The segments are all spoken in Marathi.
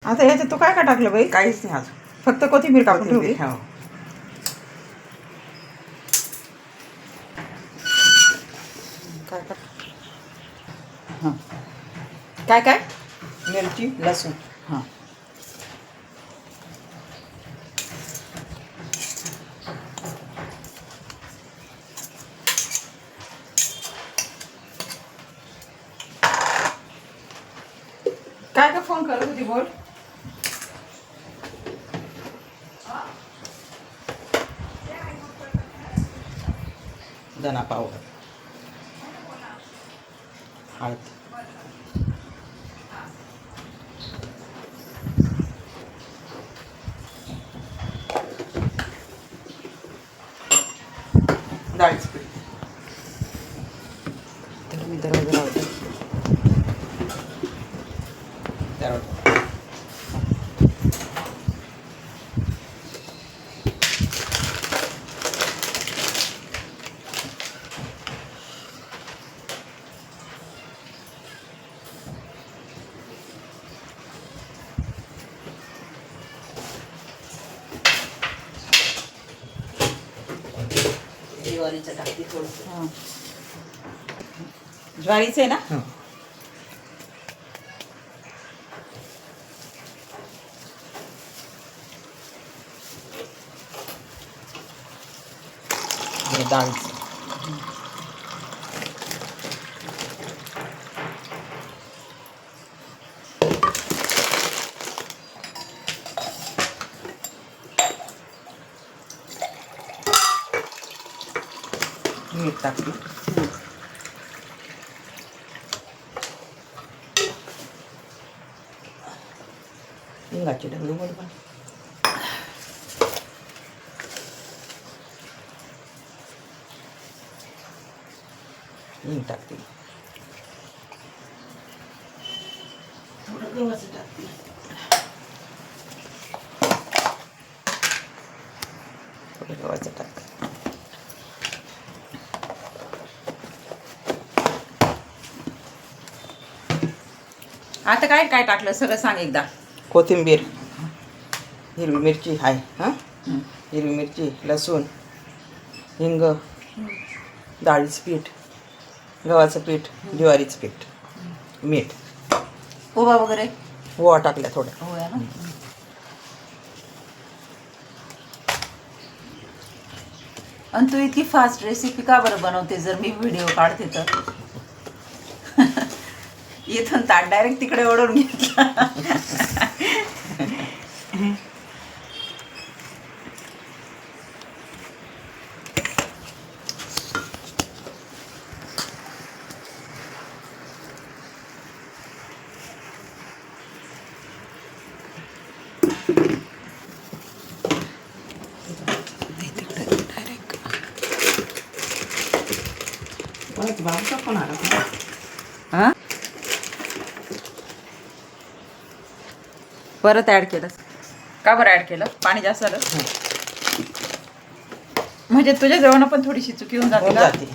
आता ह्याच्यात तू काय काय टाकलं बाई? काहीच नाही अजून, फक्त कोथिंबीर कापून ठेवली. हो. काय काय हां, काय काय? मिरची, लसूण. हां, काय काय फोन करत होती बोल. धना पावडर, हळद, डाळीचं पीठ. तर मी दरवाजा लावते. त्यावर ज्वारीचं टाकते थोडंसं. हां, ज्वारीचं आहे ना? हो. आणि डाळीचं. मीठ टाकते. हिंगाची डबी पण हिंग टाकते. थोडं गव्हाचं टाकते. थोडं गव्हाचं टाकते. आता काय काय टाकलं सगळं सांग एकदा. कोथिंबीर, हिरवी मिरची आहे, हां, हिरवी मिरची, लसूण, हिंग, डाळीचं पीठ, गव्हाचं पीठ, ज्वारीचं पीठ, मीठ, ओवा वगैरे ओवा टाकल्या थोड्या. हो ना. आणि तू इतकी फास्ट रेसिपी का बरं बनवते जर मी व्हिडिओ काढते तर? इथून ताट डायरेक्ट तिकडे ओढून घेतला. बाबूचा पण आला. हां, परत ॲड केलं का बरं? ॲड केलं पाणी जास्त झालं म्हणजे तुझ्या जेवण पण थोडीशी चुकी होऊन जाते का? जाते.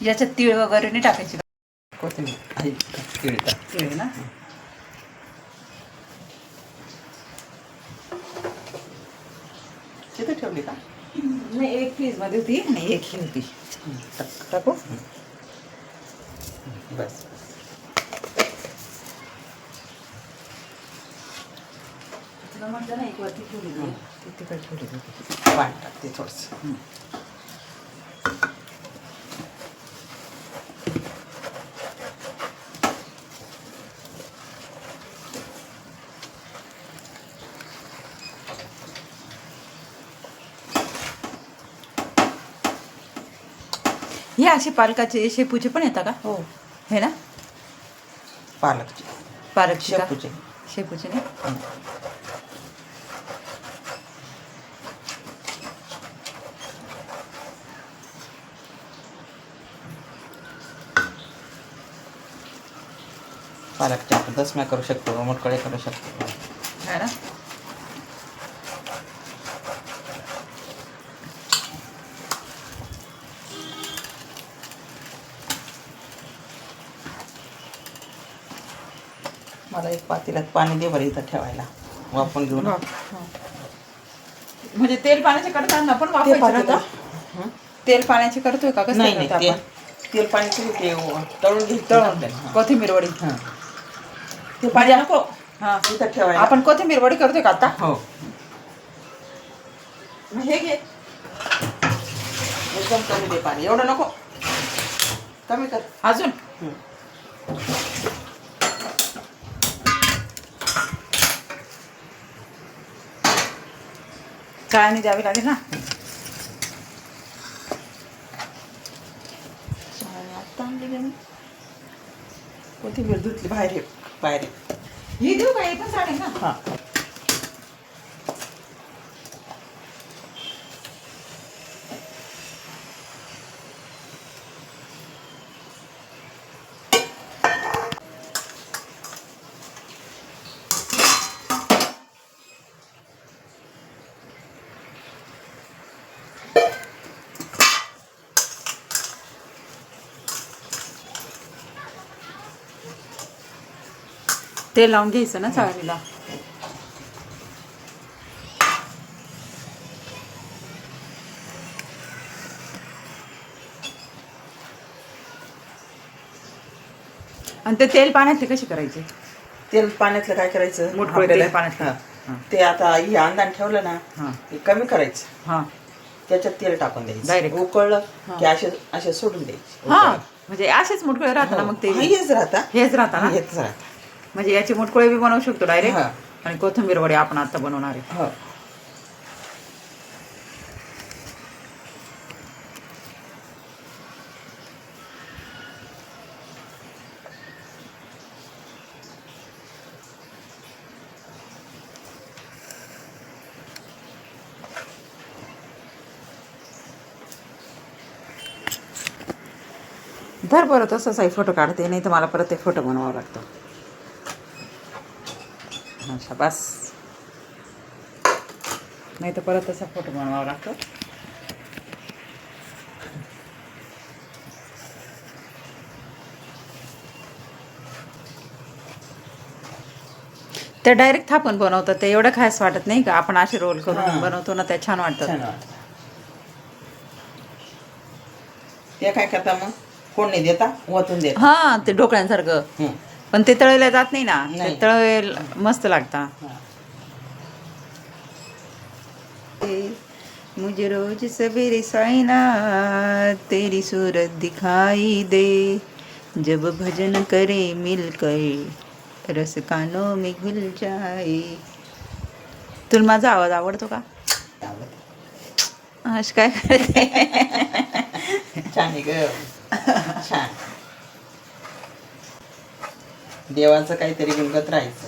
याच्यात तीळ वगैरे नाही टाकायची? कोथिंबीर आहे, तीळ टाक. तीळ ना. तिथे ठेवली का? नाही, एक फ्रीजमध्ये होती आणि एक ही होती. टाकू बस. तुला म्हटलं ना एक वरती ठेवली. तिथे ठेवली होती. पाणी टाकते थोडंसं. हे असे पालकाचे शेपूचे पण येतात का? हो, हे ना, पालकची, पालकचे का? शेपूचे. शेपूचे नाही. पालकच्या आपण दसम्या करू शकतो, मोठकडे करू शकतो. है ना. मला एक पातेल्यात पाणी दे बरं इथं ठेवायला. वापरून घेऊ ना. म्हणजे तेल पाण्याचे करताना पण ते वापरायचं पाणी का? हं? तेल पाण्याचे करतोय का कसं नाही करतो नाही आपण? तेल पाणी ते तळून घे तळून कोथिंबीर वडी. हां ते पाणी नको हा इथं ठेवायला. आपण कोथिंबीर वडी करतोय का आता? हो मग हे घे. एकदम कमी दे पाणी. एवढं नको कमी कर. अजून हं. चाळणी द्यावी लागेल ना. आता आणली का मी? कोथिंबीर धुतली बाहेर ये, बाहेर ये. ही देऊ का? हे पण चालेल ना. हां तेल लावून घ्यायचं ना चाळणीला. आणि ते तेल पाण्यात ते कसे करायचे? तेल पाण्यातलं काय करायचं? मुठकुळे तेल पाण्यात. हां ते आता हे अंदान ठेवलं ना हां ते कमी करायचं. हां त्याच्यात तेल टाकून द्यायचं. Direct. उकळलं हां. की असे असे सोडून द्यायचे. हां म्हणजे असेच मुटकुळे राहतात ना मग ते? हेच राहता. हेच राहतात ना. हेच राहता. म्हणजे याचे मुटकुळे बी बनवू शकतो डायरेक्ट. हां. आणि कोथिंबीर वडी आपण आता बनवणार आहे. हो धर बरं तसंच आहे. फोटो काढते नाही तर मला परत एक फोटो बनवावा लागतो. अच्छा बस. नाही तर परत तसा फोटो बनवावा लागतो. ते डायरेक्ट थापून बनवतात ते एवढं खास वाटत नाही का? आपण असे रोल करून हां. बनवतो ना त्या छान वाटतात. छान वाटतं. ते काय करता मग? फोडणी देता ओतून देता. हा ते ढोकळ्यांसारखं. हं. पण ते तळलेलं जात नाही ना. ते नाही. तळेल मस्त लागता. हां. मुझे रोज सवेरे साइना तेरी सूरत दिखाई दे, जब भजन करे मिलकर रस कानों में घुल जाए. तुला माझा आवाज आवडतो का? अश काय करते? छान आहे ग. छान. देवाचं काहीतरी गुणगत राहायचं.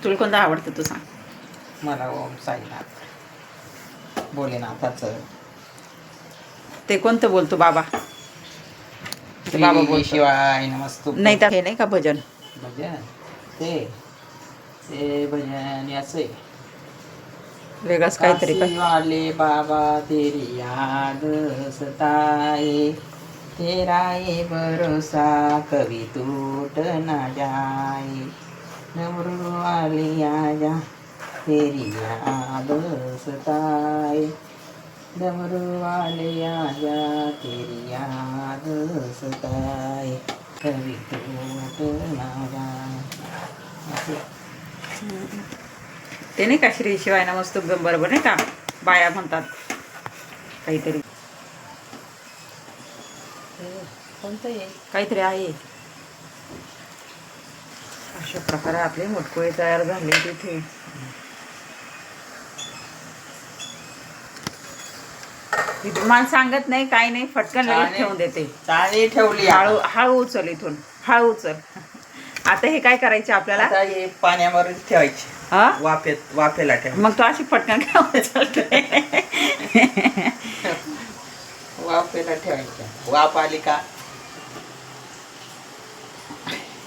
तुला कोणतं आवडतं तू सांग. मला ओम साईनाथ भोलेनाथाचं. ते कोणतं बोलतो बाबा? ते बाबा श्री बोलतो. शिवाय नमस्तु. नाही तर हे नाही का भजन? भजन ते भजन असं आहे. वेगळंच काहीतरी काय? काशी वाले बाबा तेरी याद सताए, तेरा ये भरोसा कभी टूट ना जाए, डमरू वाले आजा तेरी याद सताए, डमरू वाले आजा तेरी याद सताए, कभी टूट ना जाए. ते नाही का श्री शिवाय नमस्तुभ्यम बरोबर नाही का? बाया म्हणतात काहीतरी. कोणतं आहे? काहीतरी आहे. अशा प्रकारे आपले मुटकुळे तयार झाले तिथे. मला सांगत नाही काही नाही, फटकन लगेच ठेवून देते. चाळणी ठेवली. हळू हळू उचल इथून, हळू उचल. आता हे काय करायचे आपल्याला? आता हे पाण्यावर ठेवायची. हा वाफेला ठेव. मग तो अशी फटकन काय उचलते? वाफेला ठेवायच्या. वाफ आली का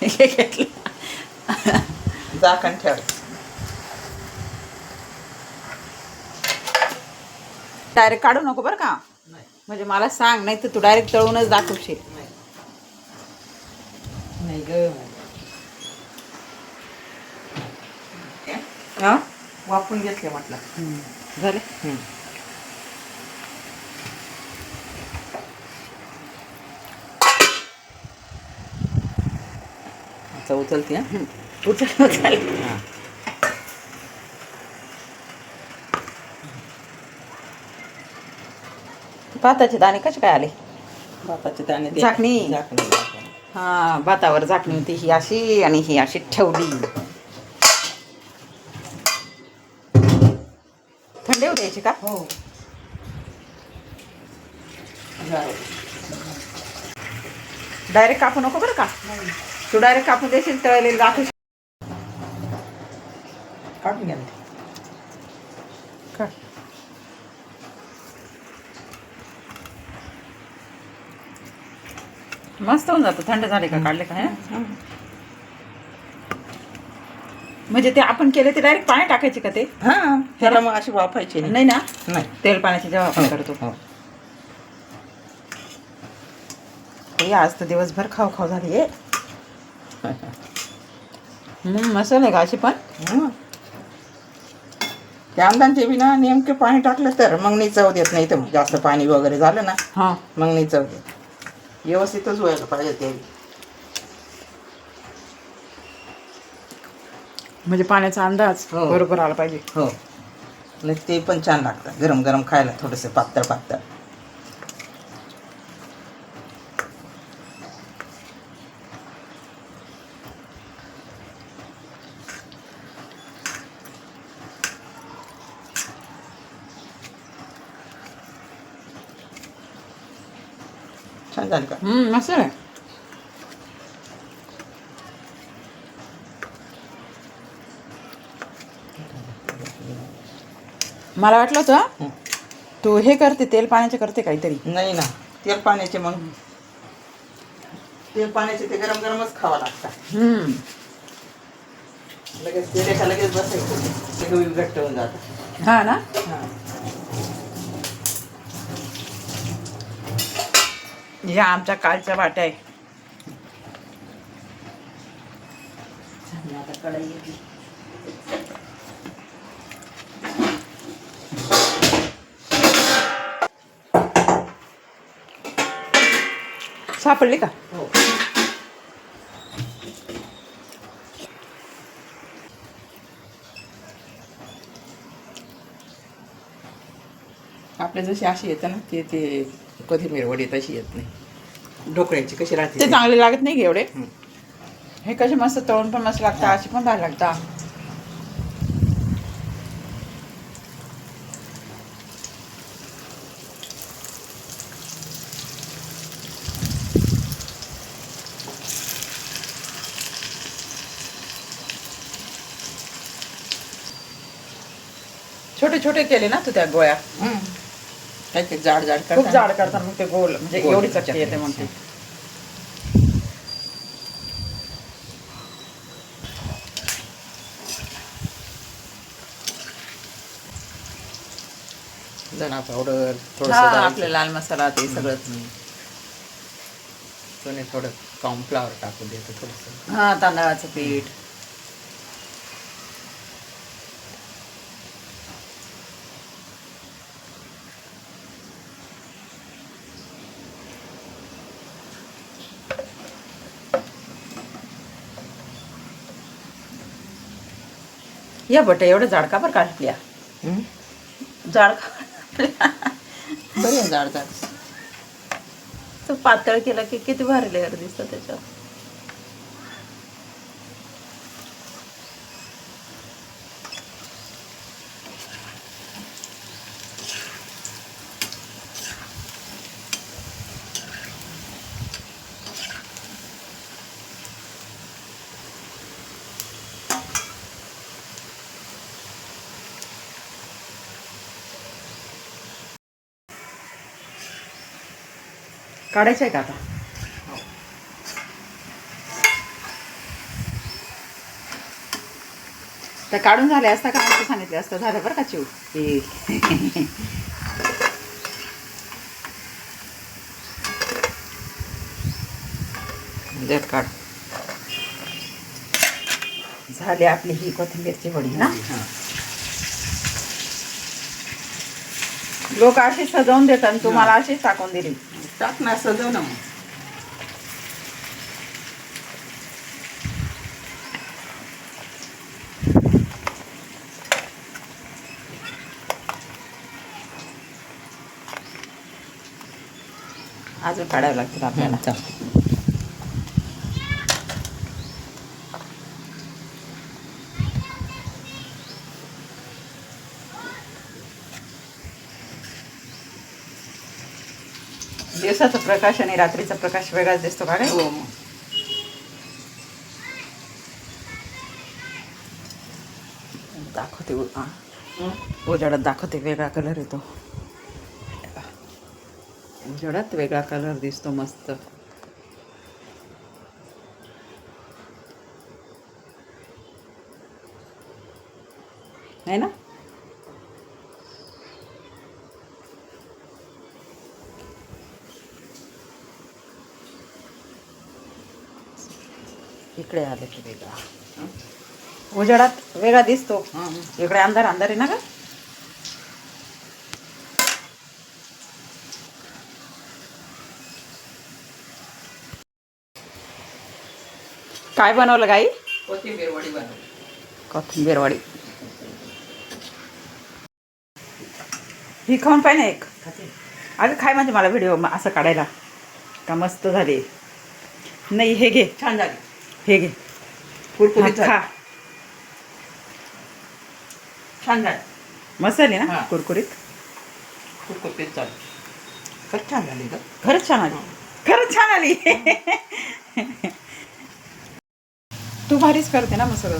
हे घेतलं. झाकण ठेवायचं. डायरेक्ट काढू नको बरं का? म्हणजे मला सांग, नाही तर तू डायरेक्ट तळूनच दाखवशील. नाही ग. हा वापरून घेतले म्हटलं. झाले. आता उचलते हा. उचल. हा. भाताचे दाणे कसे काय आले? भाताचे दाणे दे. झाकणी. झाकणी. हा भातावर झाकणी होती ही अशी आणि ही अशी ठेवली. थंड होऊ द्यायची का? हो. डायरेक्ट कापू नको बरं का. तू डायरेक्ट कापून देशील तळलेली दाखवशील. काढून घ्या. मस्त होऊन जातं थंड झाले का काढले का? म्हणजे ते आपण केले ते डायरेक्ट पाणी टाकायचे का ते? हा त्याला मग अशी वाफायची नाही ना, नाही. तेल पाण्याची जेव्हा आपण करतो. हो. हे आज तर दिवसभर खाऊ खाऊ झाली आहे. मसाले आहे का अशी पण? कांद्यांचे बी ना नेमके पाणी टाकलं तर मग नाही चव देत. नाही तर जास्त पाणी वगैरे झालं ना हा मग नाही चव देत. व्यवस्थितच व्हायला पाहिजे ते. म्हणजे पाण्याचा अंदाज हो. बरोबर आला पाहिजे. हो. नाही ते पण छान लागतं गरम गरम खायला. थोडंसं पातळ पातळ. छान झालं का? मस्त आहे. मला वाटलं होतं तू हे करते तेल पाण्याचे करते काहीतरी. नाही ना तेल पाण्याचे मग तेल पाण्याचे ते गरम गरमच खावं लागतं. लगेच ते का लगेच बसायचं. ते होईल घट्ट होऊन जातं. हा ना. हां. ह्या आमच्या कालच्या वाट्या आहे. आता कढई घेतली. सापडली का? हो. आपल्या जशी अशी येतं ना ते कोथिंबीर वडी तशी येत नाही. ढोकळ्याची कशी राहते ते चांगले लागत नाही एवढे. हे कसे मस्त तळून पण मस्त लागतात. अशी पण भारी लागतात. छोटे छोटे केले ना तू त्या गोळ्या. काय ते जाड जाड खूप जाड करतात मग ते गोल म्हणजे गोल एवढी चटणी चटणी येते म्हणते. धना पावडर हा आपले लाल मसाला ते सगळंच. थोडं कॉर्नफ्लॉवर टाकून देतो थोडंसं. हा तांदळाचं पीठ. या बट एवढं जाड का बरं काढल्या? जाड बरं जाड जाड. तो पातळ केला की किती भारी लेअर दिसतं त्याच्यावर. काढायचं आहे का आता? तर काढून झाले असता का असं सांगितलं असतं. झालं बरं का चिव. देत काढ. झाली आपली ही कोथिंबीरची वडी ना. हां लोक अशी सजवून देतात, तुम्हाला अशीच टाकून दिली. टाक ना, सजव ना मग. अजून काढावं लागतील आपल्याला. दिवसाचा प्रकाश आणि रात्रीचा प्रकाश वेगळाच दिसतो का रे? हो मग. दाखवते उजाडात दाखवते, वेगळा कलर येतो. उजाडात वेगळा कलर दिसतो मस्त. आहे ना. इकडे आले की वेगळा उजाडात वेगळा दिसतो. इकडे अंधार अंधार आहे ना का. काय बनवलं गाई? कोथिंबीर वडी बनवली. कोथिंबीर वडी. ही खाऊन पाहिजे एक. अगं काय म्हणजे मला व्हिडिओ असं काढायला का मस्त झाली. नाही हे घे, छान झाली. हे घे, कुरकुरीत झाली. खा. छान झाली. मस्त झाली ना. हा. कुरकुरीत. कुरकुरीत झाली. खरंच छान झाली का? खरंच छान आली. खरंच छान आली. तू भारीच करते ना मग सगळं.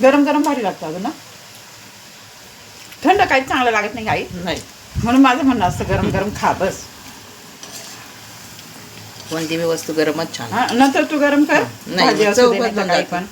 गरम गरम भारी लागतं अजून ना. थंड काही चांगलं लागत नाही आई. नाही, म्हणून माझं म्हणणं असतं गरम गरम खा बस. कोणती बी वस्तू गरमच छान. हा, नंतर तू गरम कर. नाही, भाजी चव असू दे, बदलून नाही तर काही जाते. पण.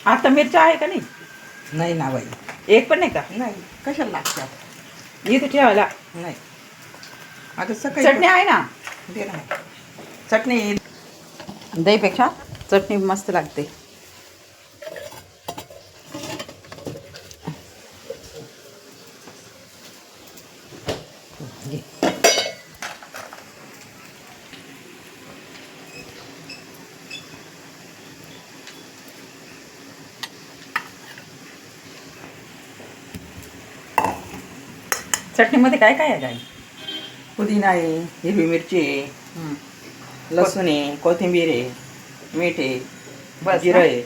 आता मिरच्या आहे का नाही? नाही ना बाई. एक पण नाही का? नाही, कशाला लागतात? इथे ठेवायला. नाही, आता सकाळी चटणी आहे ना. दे ना. चटणी दहीपेक्षा चटणी मस्त लागते. घे. चटणीमध्ये काय काय आहे गाई? पुदिना आहे, हिरवी मिरची आहे, लसूण आहे, कोथिंबीर आहे, मीठ आहे, बस जिरं ना? आहे.